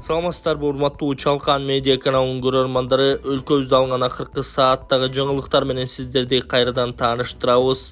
Саламатсыздарбы, урматтуу Чалкан медиа каналынын көрөрмандары, өлкөбүздө алынган акыркы сааттагы жаңылыктар менен сиздерди кайрадан тааныштырабыз.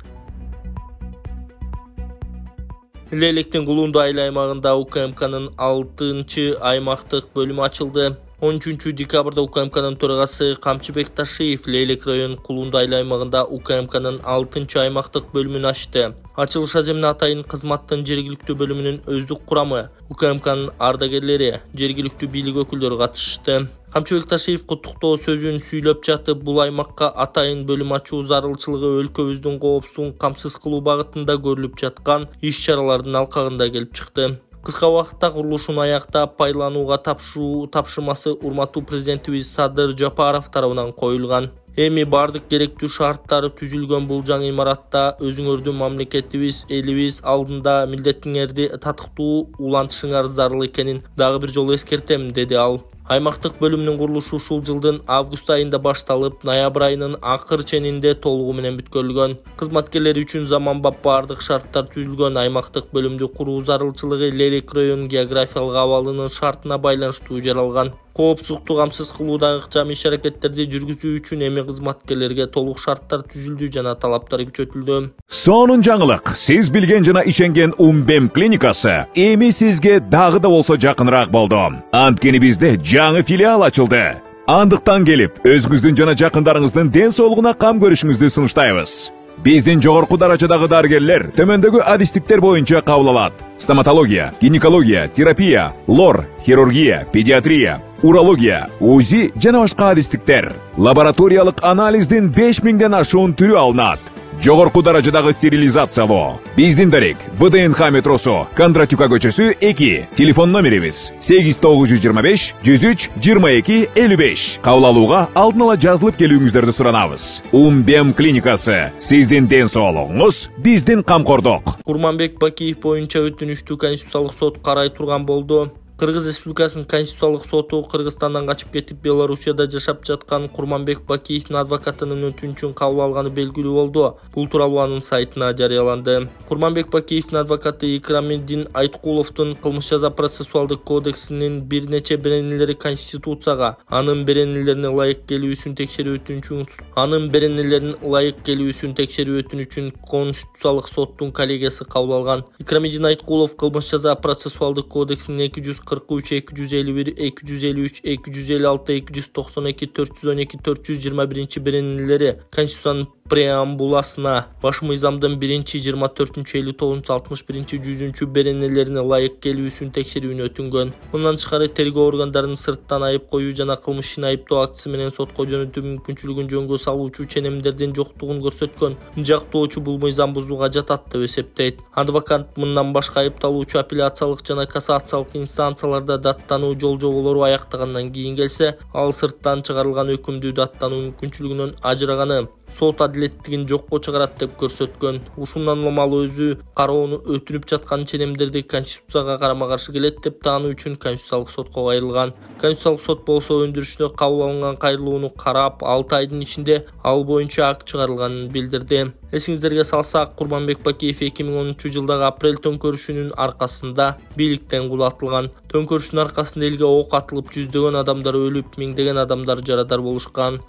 Лейлектин Кулунду айыл аймагында УКМКнын 6-чы аймактык бөлүмү ачылды. 13 декабрда УКМКнын төрагасы Камчыбек Ташиев Лейлек районунун Кулунду айыл аймагында УКМКнын 6-чы аймактык бөлүмүн ачты. Ачылыш аземине атайын кызматтын жергиликтүү бөлүмүнүн өздүк курамы, УКМКнын ардагерлери, жергиликтүү бийлик өкүлдөрү катышты. Камчыбек Ташиев куттуктоо сөзүн сүйлөп жатып, бул аймакка атайын бөлүм ачуу зарылчылыгы өлкөбүздүн коопсуздугун камсыз кылуу багытында көрүлүп жаткан иш-чаралардын алкагында келип чыкты. Кыска убакытта курулушун аяктап пайланууга тапшыруу тапшырмасы урматтуу президентибиз Садыр Жапаров тарабынан коюлган. Эми бардык керектүү шарттары түзүлгөн бул жаңы имаратта өзүңөрдүн мамлекетибиз, элибиз алдында милдетиңерди татыктуу улантышыңар зарыл экенин дагы бир жолу эскертем, деди ал. Аймактык бөлүмүнүн курулушу ушул жылдын август айында башталып, ноябрь айынын акыр ченинде толугу менен бүткөрүлгөн. Кызматкерлери үчүн заманбап бардык шарттар түзүлгөн. Аймактык бөлүмдү куруу зарылчылыгы Лейлек районунун географиялык абалынын шартына байланыштуу жаралган. Коопсуздукту камсыз кылуудагы ыкчам иш-аракеттерди жүргүзүү үчүн эми кызматкерлерге толук шарттар түзүлдү жана талаптар күчөтүлдү. Сонун жаңылык. Сиз билген жана иченген Умбем клиникасы эми сизге дагы да болсо жакыныраак болду. Анткени бизде жаңы филиал ачылды. Андыктан келип, өзүңүздүн жана жакындарыңыздын ден соолугуна кам көрүшүңүздү сунуштайбыз. Биздин жогорку даражадагы дарыгерлер төмөндөгү адистиктер боюнча кабыл алат: стоматология, гинекология, терапия, лор, хирургия, педиатрия, урология, УЗИ жана башка адистиктер. Лабораториялык анализдин 5000ден ашуун түрү алынат. Жогорку даражадагы стерилизациялоо. Биздин дарек ВДНХ метросу, Кондратюка көчөсү 2. Телефон номерибиз 8925 103 22 55. Кабыл алууга алдын ала жазылып келүүңүздөрдү суранабыз. Умбем клиникасы. Сиздин ден соолугуңуз, биздин камкордук. Курманбек Бакиев боюнча өтүнүштү Конституциялык сот карай турган болду. Кыргыз Республикасынын Конституциялык соту Кыргызстандан качып кетип Белоруссияда жашап жаткан Курманбек Бакиевдин адвокатынын өтүнүчүн кабыл алганы белгилүү болду. Бул тууралуу анын сайтына жарыяланды. Курманбек Бакиевдин адвокаты Икрамиддин Айткуловдун кылмыш жаза процессуалдык кодексинин бир нече беренелери Конституцияга, анын беренелерине ылайык келүүсүн текшерүү өтүнүчүн Конституциялык соттун коллегиясы кабыл алган. Икрамиддин Айткулов кылмыш жаза процессуалдык кодексинин 243, 251, 253, 256, 292, 412, 421 беренелери Конституциянын преамбуласына, баш мыйзамдын 1-24-59-61 беренелерине ылайык келүүсүн текшерүүнү өтүнгөн. Мындан тышкары тергөө органдарынын сырттан айып коюу жана кылмыш ишин айыптоо актысы менен сотко жөнөтүү мүмкүнчүлүгүн жөнгө салуучу ченемдердин жоктугун көрсөткөн. Жактоочу бул мыйзам бузууга жатат деп эсептейт. Адвокат мындан башка айыпталуучу апелляциялык жана кассациялык инстанцияларда даттануу жол-жоболору аяктагандан кийин келсе, ал сырттан чыгарылган өкүмдү даттануу мүмкүнчүлүгүнөн ажыраганы сот адилеттигин жокко чыгарат деп көрсөткөн. Ушундан улам өзү кароону өтүнүп жаткан ченемдерди Конституцияга карама-каршы келет деп таануу үчүн Конституциялык сотко кайрылган. Конституциялык сот болсо өндүрүшүнө кабыл алынган кайрылууну карап, 6 айдын ичинде ал боюнча акт чыгарылганын билдирди. Эсиңиздерге салсак, Курманбек Бакиев 2010 жылдагы апрель төңкөрүшүнүн аркасында бийликтен кулатылган. Төңкөрүштүн аркасында элге ок атылып, жүздөгөн адамдар өлүп, миңдеген адамдар жарадар болушкан.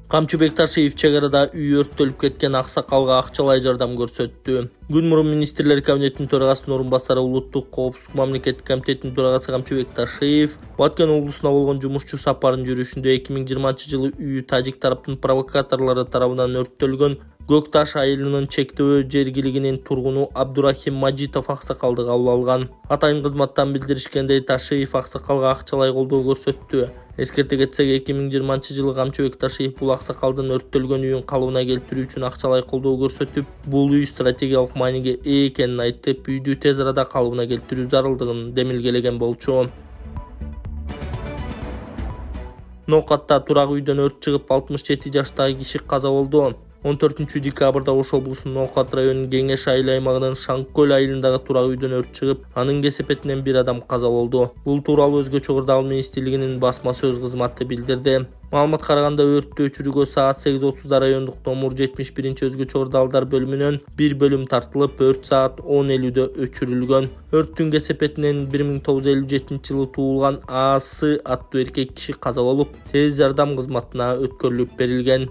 Камчыбек Ташиев чек арада үй өрттөлүп кеткен аксакалга акчалай жардам көрсөттү. Күн мурун министрлер кабинетинин төрагасынын орун басары улуттук коопсуздук мамлекеттик комитетинин төрагасы Камчыбек Ташиев Баткен облусуна болгон жумушчу сапарын жүрүшүндө 2020 жылы үйү тажик тараптын провокаторлору тарабынан өрттөлгөн Көк Таш айылынын чектөө жергилигинин тургуну Абдурахим Мажитов аксакалды кабыл алган. Атайын кызматтан билдиришкендей, Ташиев аксакалга акчалай колдоо көрсөттү. Эскерте кетсек, 2020 жылы Камчыбек Ташиев бул аксакалдын өрттөлгөн үйүн калыбына келтирүү үчүн акчалай колдоо көрсөтүп, бул үй стратегиялык мааниге ээ экенин айтып, үйдү тез арада калыбына келтирүү зарылдыгын демилгелеген болчу. Нокатта турак үйдөн өрт чыгып, 67 жаштагы киши каза болду. 14-декабрда Ош облусунун Ноокат районунун Кеңеш айыл аймагынын Шаңкөл айылындагы турак үйдөн өрт чыгып, анын кесепетинен бир адам каза болду. Бул тууралуу Өзгө Чогуу Дагыл министрлигинин басма сөз кызматы билдирди. Маалымат караганда өрттү өчүрүүгө саат 8:30 райондук номер 71 Өзгө Чогуу Дагылдар бөлүмүнөн бир бөлүм тартылып, өрт саат 10:50 өчүрүлгөн. Өрттүн кесепетинен 1957-жылы туулган АС аттуу эркек киши каза болуп, тез жардам кызматына өткөрүлүп берилген.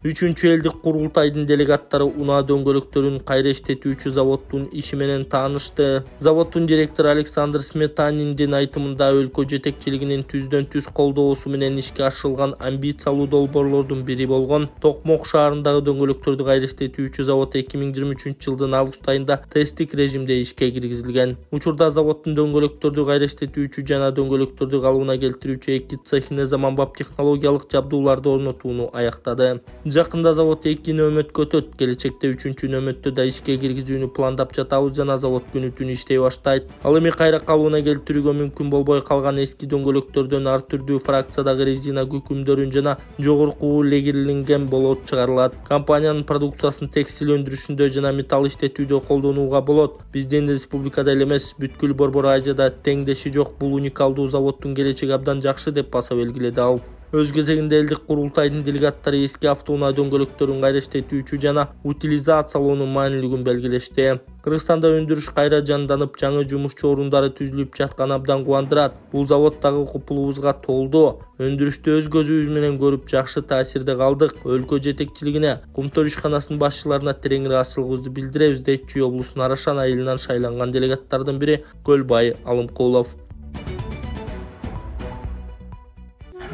3-чү элдик курултайдын делегаттары унаа дөңгөлөктөрүн кайра иштетүүчү заводдун иши менен таанышты. Заводдун директору Александр Сметаниндин айтымында өлкө жетекчилигинин түздөн-түз колдоосу менен ишке ашырылган амбициялуу долбоорлордун бири болгон Токмок шаарындагы дөңгөлөктөрдү кайра иштетүүчү завод 2023-жылдын август айында тесттик режимде ишке киргизилген. Учурда заводдун дөңгөлөктөрдү кайра иштетүүчү жана дөңгөлөктөрдү калыбына келтирүүчү 2 цехине заманбап технологиялык жабдууларды орнотууну аяктады. Жакында завод 2 нөмөткө өтөт. Келечекте 3-чү нөмөттү да ишке киргизүүнү пландап жатабыз жана завод күнү-түн иштей баштайт. Ал эми кайра калыбына келтирүүгө мүмкүн болбой калган эски дөңгөлөктөрдөн ар түрдүү фракциядагы резина күкүмдөрүн жана жогорку легирленген болот чыгарылат. Компаниянын продукциясын текстиль өндүрүшүндө жана металл иштетүүдө колдонууга болот. Биздин республикада эле эмес, бүткүл Борбор Азияда теңдеши жок бул уникалдуу заводдун келечеги абдан жакшы деп баса белгиледи ал. Өз кезегинде элдик курултайдын делегаттары эски автоунаа дөңгөлөктөрүн кайра иштетүүчү жана утилизациялоонун маанилүүлүгүн белгилешти. Кыргызстанда өндүрүш кайра жанданып, жаңы жумушчу орундары түзүлүп жатканы абдан кубандырат. Бул заводдагы купулубузга толду. Өндүрүштү өз көзүбүз менен көрүп жакшы таасирде калдык. Өлкө жетекчилигине, Кумтөр ишканасынын башчыларына терең ыраазычылыгыбызды билдиребиз, дейт Чүй облусунун Арашан айылынан шайланган делегаттардын бири Көлбай Алымкулов.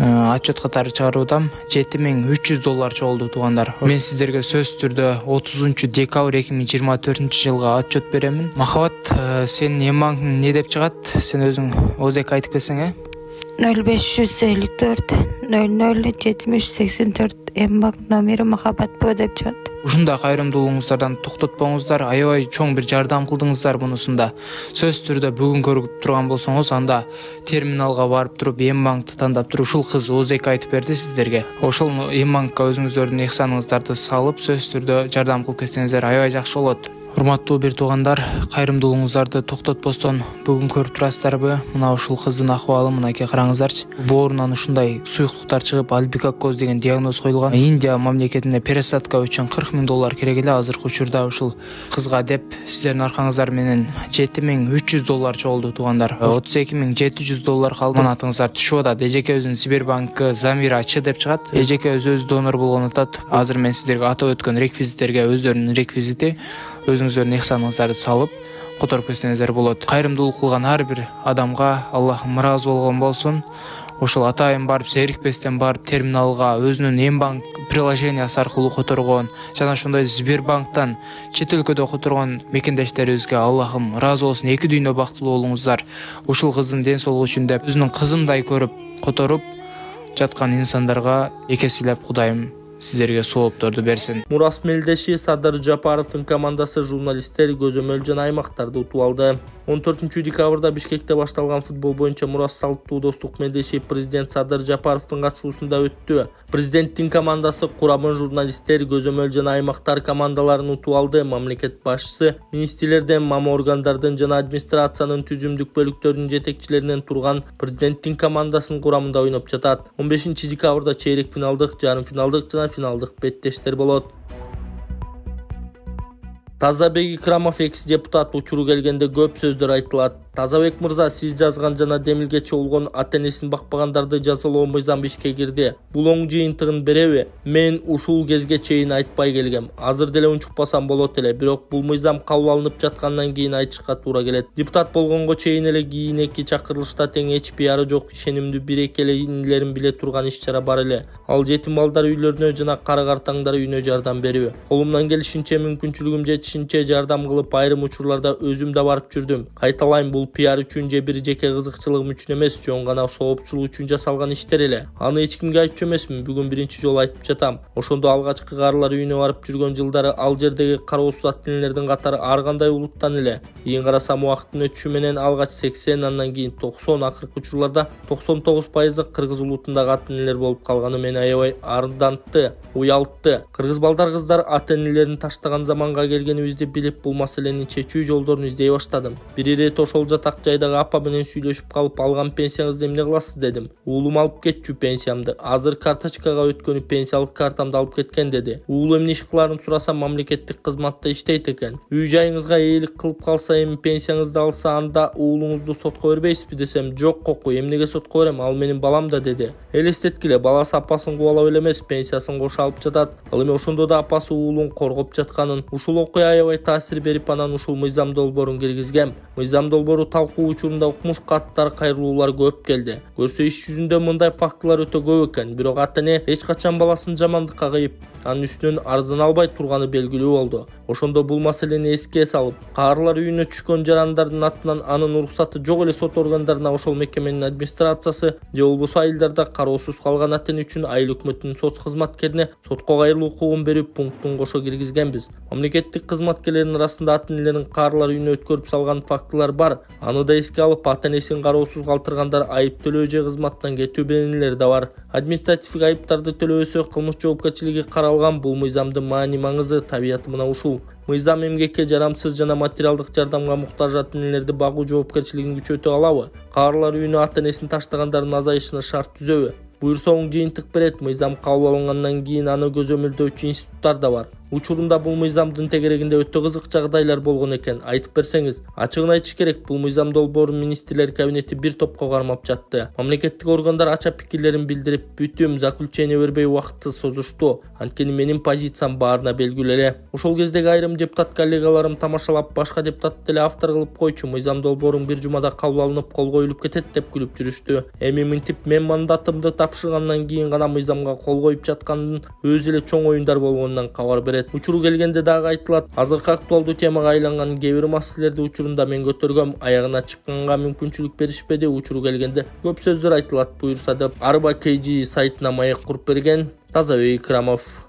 Отчет катары чыгаруудам. $7.300 чогулду туугандар. Мен сиздерге сөз түрдө 30 декабрь 2024 жылга отчет беремин. Махабат, сен эмбанктын не деп чыгат? Сен өзүң озек айтып кетсең, 0554 00 7084 эмбанк номери Махабат Б деп чыгат. Ушундай кайрымдуулугуңуздардан токтотпоңуздар, аябай чоң бир жардам кылдыңыздар мунусунда. Сөз түрдө бүгүн көрүп турган болсоңуз, анда терминалга барып туруп эмбанкты тандап туруп, ушул кыз озек айтып берди сиздерге. Ошол эмбанкка өзүңүздөрдүн ыхсаныңыздарды салып, сөз түрдө жардам кылып кетсеңиздер аябай жакшы болот. Урматтуу бир туугандар, кайрымдуулугуңуздарды токтотпостон бүгүн көрүп турасыздарбы? Мына ушул кыздын акыбалы мынакей караңыздарчы. Боорунан ушундай суюктуктар чыгып, альбикакоз деген диагноз коюлган. Индия мамлекетинде пересадка үчүн $40.000 керек эле. Азыркы учурда ушул кызга деп сиздердин аркаңыздар менен $7.300 чогулду туугандар. $32.700 калды. Манатыңыздар түшүп атат. Эжекебиздин Сбербанкы Замира Ч деп чыгат. Эжекебиз өзү донор болгон атат. Азыр мен сиздерге атап өткөн реквизиттерге өздөрүнүн реквизити өзүңүздөрдүн ыхсаныңыздарды салып которуп кетсеңиздер болот. Кайрымдуулук кылган ар бир адамга Аллахым ыраазы болгон болсун. Ошол атайын барып, зерикпестен барып терминалга өзүнүн эмбанк приложениясы аркылуу которгон жана ошондой Сбербанктан чет өлкөдө которгон мекендештерибизге Аллахым ыраазы болсун, эки дүйнө бактылуу болуңуздар. Ушул кыздын ден соолугу үчүн деп өзүнүн кызындай көрүп которуп жаткан инсандарга экеселеп Кудайым сиздерге соопторду берсин. Мурас Мелдеши Садыр Жапаровдун командасы журналисттер көзөмөл жана аймактарды утуп алды. 14 декабрда Бишкекте башталган футбол боюнча Мурас салттуу достук мелдеши президент Садыр Жапаровдун катышуусунда өттү. Президенттин командасы курамын журналисттер көзөмөл жана аймактар командаларын утуп алды. Мамлекет башчысы министрлерден, мама органдардын жана администрациянын түзүмдүк бөлүктөрүнүн жетекчилеринен турган президенттин командасынын курамында ойноп жатат. 15 декабрда чейрек финалдык, жарым финалдык жана финалдык беттештер болот. Тазабек Икрамов экс-депутат учуру келгенде көп сөздөр айтылат. Тазабек мырза, сиз жазган жана демилгечи болгон ата-энесин бакпагандарды жазалоо мыйзамы ишке кирди. Бул оң жыйынтыгын береби? Мен ушул кезге чейин айтпай келгем. Азыр деле унчукпасам болот эле, бирок бул мыйзам кабыл алынып жаткандан кийин айтышка туура келет. Депутат болгонго чейин эле кийинки чакырылышта тең эч пиары жок, ишенимдүү бир-эки эле инилерин биле турган иш-чара бар эле. Ал жетим балдар үйлөрүнө жана кара-картаңдар үйүнө жардам берүү. Колумдан келишинче, мүмкүнчүлүгүм жетишинче жардам кылып, айрым учурларда өзүм да барып жүрдүм. Кайталайм, бул пиар үчүн же бир жеке кызыкчылыгым үчүн эмес, жөн гана соопчулук үчүн жасалган иштер эле. Аны эч кимге айтчу эмесмин, бүгүн биринчи жолу айтып жатам. Ошондо алгачкы каарылар үйүнө барып жүргөн жылдары ал жердеги кароосуз ат энелердин катары ар кандай улуттан эле. Кийин карасам убакыттын өтүшү менен алгач 80, андан кийин 90, акыркы учурларда 99% кыргыз улутундагы ат энелер болуп калганы мени аябай ардантты, уялтты. Кыргыз балдар кыздар ат энелерин таштаган заманга келгенибизди билип, бул маселени чечүү жолдорун издей баштадым. Бир ирет ошол жатак жайдагы апа менен сүйлөшүп калып, алган пенсияңызды эмне кыласыз дедим. Уулум алып кетчү пенсиямды. Азыр карточкага өткөнү пенсиялык картамды алып кеткен деди. Уулу эмне иш кыларын сурасам, мамлекеттик кызматта иштейт экен. Үй жайыңызга ээлик кылып калса, эми пенсияңызды алса, анда уулуңузду сотко бербейсизби десем, жок кокуй, эмнеге сотко берем, ал менин балам да деди. Элестеткиле, баласы апасын кубалап эле эмес, пенсиясын кошо алып жатат. Ал эми ошондо да апасы уулун коргоп жатканын, ушул окуя аябай таасир берип, анан ушул мыйзам долбоорун киргизгем. Мыйзам долбоору талкуу учурунда укмуш каттар, кайрылуулар көп келди. Көрсө иш жүзүндө мындай фактылар өтө көп экен. Бирок ата эне эч качан баласын жамандыкка кыйып, анын үстүнөн арзан албай турганы белгилүү болду. Ошондо бул маселени эске салып, каарылар үйүнө түшкөн жарандардын атынан анын уруксаты жок эле сот органдарына ошол мекеменин администрациясы же болбосо айылдарда кароосуз калган ат эне үчүн айыл өкмөтүнүн соц кызматкерине сотко кайрылуу укугун берүү пунктун кошо киргизгенбиз. Мамлекеттик кызматкерлердин арасында ат энелерин каарылар үйүнө өткөрүп салган фактылар бар. Аны да эске алып, ата энесин кароосуз калтыргандар айып төлөө же кызматтан кетүү беренелери да бар. Административдик айыптарды төлөбөсө кылмыш жоопкерчилиги каралган. Бул мыйзамдын маани маңызы, табияты мына ушул. Мыйзам эмгекке жарамсыз жана материалдык жардамга муктаж ат энелерди багуу жоопкерчилигин күчөтө алабы? Каарылар үйүнө ат энесин таштагандардын азайышына шарт түзөбү? Буюрса оң жыйынтык берет. Мыйзам кабыл алынгандан кийин аны көзөмөлдөөчү институттар да бар. Учурунда бул мыйзамдын тегерегинде өтө кызык жагдайлар болгон экен. Айтып берсеңиз, ачыгын айтыш керек, бул мыйзам долбоорун министрлер кабинети бир топко кармап жатты. Мамлекеттик органдар ача пикирлерин билдирип, бүтүм заключение бербей убакытты созушту. Анткени менин позициям баарына белгилүү эле. Ошол кездеги айрым депутат коллегаларым тамашалап, башка депутат деле автор кылып койчу, мыйзам долбоорун бир жумада кабыл алынып, кол коюлуп кетет деп күлүп жүрүштү. Эми мынтип мен мандатымды тапшыргандан кийин гана мыйзамга кол коюп жаткандын өзү эле чоң оюндар болгонунан кабар берет. Учуру келгенде дагы айтылат. Азыркы актуалдуу темага айланган кээ бир маселелерди учурунда мен көтөргөм, аягына чыкканга мүмкүнчүлүк беришпеди. Учуру келгенде көп сөздөр айтылат. Буюрса деп Арба KG сайтына маек куруп берген Тазабек Икрамов.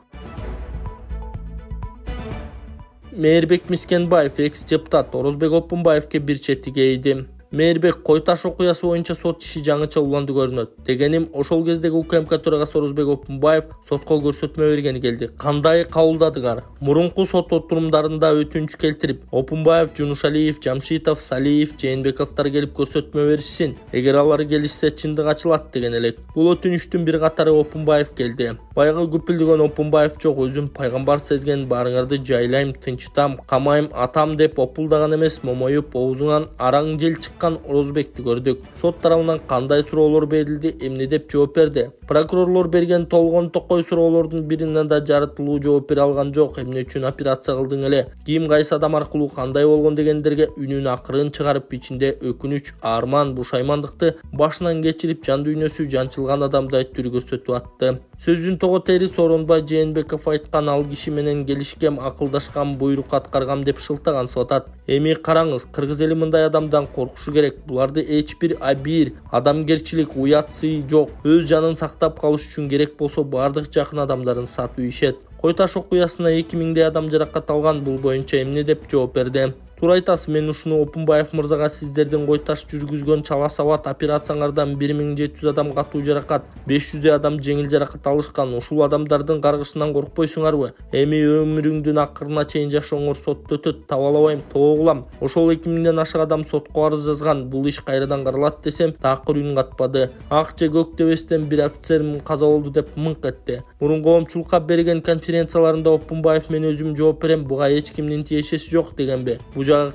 Мээрбек Мискенбаев, экс-депутат, Орозбек Опунбаевке бир чети кейди. Мээрбек Кой Таш окуясы боюнча сот иши жаңыча уланды көрүнөт. Дегеним, ошол кездеги УКМК төрагасы Орозбек Опунбаев сотко көрсөтмө бергени келди. Кандай кабылдадыңар? Мурунку сот отурумдарында өтүнүч келтирип, Опунбаев, Жунушалиев, Жамшитов, Салиев, Жээнбековдор келип көрсөтмө беришсин. Эгер алар келишсе, чындык ачылат деген элек. Бул өтүнүчтүн бир катары Опунбаев келди. Байга күпүлдөгөн Опунбаев жок, өзүм пайгамбар сезген, баарыңарды жайлайм, тынчтам, камайм, атам деп опулдаган эмес, момоюп, оозуңан араң жел Орозбекти көрдүк. Сот тарабынан кандай суроолор берилди, эмне деп жооп берди? Прокурорлор берген толгон токой суроолордун бирине да жарытылуу жооп бере алган жок. Эмне үчүн операция кылдың эле? Ким, кайсы адам аркылуу, кандай болгон дегендерге үнүн акырын чыгарып, ичинде өкүнүч, арман, бушаймандыкты башынан кечирип, жан дүйнөсү жанчылган адамдай түргө сөтүп атты. Сөздүн того тери Сооронбай Жээнбеков айткан, ал киши менен келишкем, акылдашкам, буйрук аткаргам деп шылтаган сотат. Эми караңыз, кыргыз эли мындай адамдан коркушу керек. Буларды эч бир абийир, адамгерчилик, уят сый жок. Өз жанын сактап калыш үчүн керек болсо бардык жакын адамдарын сатып ийишет. Кой Таш окуясына 2000 адам жаракат алган. Бул боюнча эмне деп жооп берди? Туура айтасыз, мен ушуну Опунбаев мырзага сиздердин Кой Таш жүргүзгөн чала сабат операциялардан 1700 адам катуу жаракат, 500 адам жеңил жаракат алышкан. Ушул адамдардын каргышынан коркпойсуңарбы? Эми өмүрүңдүн акырына чейин жашооңор сотто өтөт, табалабайм, тоогулам. Ошол 2000ден ашык адам сотко арыз жазган. Бул иш кайрадан каралат десем, такыр үн катпады. Ак же көк дебестен бир офицерим каза болду деп мыңк этти. Мурун коомчулукка берген конференцияларында Опунбаев мен өзүм жооп берем, буга эч кимдин тиешеси жок дегенби?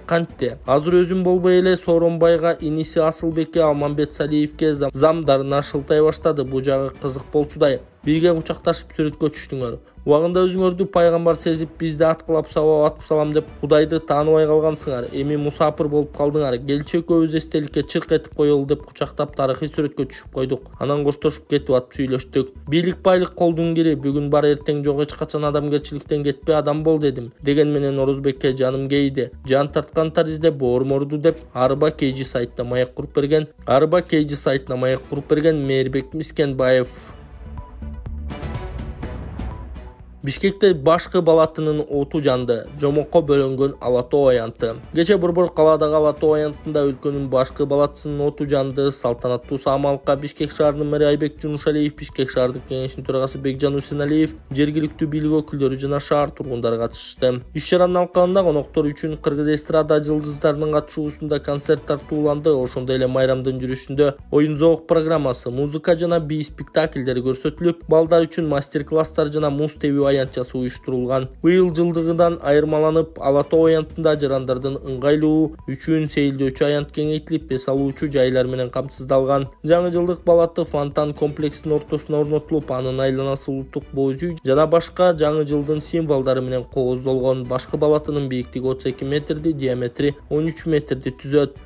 Кантте. Азыр өзүм болбой эле Сооронбайга, иниси Асылбекке, Алмамбет Салиевке, замдарына шылтай баштады. Бу жагы кызык болчудай. бирге кучакташып сүрөткө түштүңөр. Убагында өзүңөрдү пайгамбар сезип бизди аткылап сабап атып салам деп Кудайды тааныбай калгансыңар. Эми мусапыр болуп калдыңар. Келчи экөөбүз эстеликке чырк этип коелу деп кучактап тарыхый сүрөткө түшүп койдук. Анан коштошуп кетип атып сүйлөштүк. Бийлик байлык колдун кири, бүгүн бар эртең жок, эч качан адамгерчиликтен кетпе адам бол дедим. Деген менен Орозбекке жаным кейди. Жан тарткан таризде боор морду деп Арба Кейжи сайтына маек куруп берген Мээрбек Мискенбаев. Бишкекте башкы балатынын оту жанды. Жомокко бөлөнгөн Ала Тоо аянты. Кече борбор калаадагы Ала Тоо аянтында өлкөнүн башкы балатысынын оту жанды. Салтанаттуу самалыкка Бишкек шаарынын мэри Айбек Жунушалиев, Бишкек шаардык кеңешинин төрагасы Бекжан Усеналиев, жергиликтүү бийлик өкүлдөрү жана шаар тургундары катышты. Иш-чаранын алкагында коноктор үчүн кыргыз эстрада жылдыздарынын катышуусунда концерт тартууланды. Ошондой эле майрамдын жүрүшүндө оюн зоок программасы, музыка жана бий спектакльдери көрсөтүлүп, балдар үчүн мастер-класстар жана муз тебүү аянтчасы уюштурулган. Быйыл жылдыгынан айырмаланып, Ала Тоо аянтында жарандардын ыңгайлуу үчүн сейилдөөчү аянт кеңейтилип, бес алуучу жайлар менен камсыздалган. Жаңы жылдык балаты фонтан комплексинин ортосуна орнотулуп, анын айланасы улуттук боз үй жана башка жаңы жылдын символдору менен кооздолгон. Башкы балатынын бийиктиги 32 метрди, диаметри 13 метрди түзөт.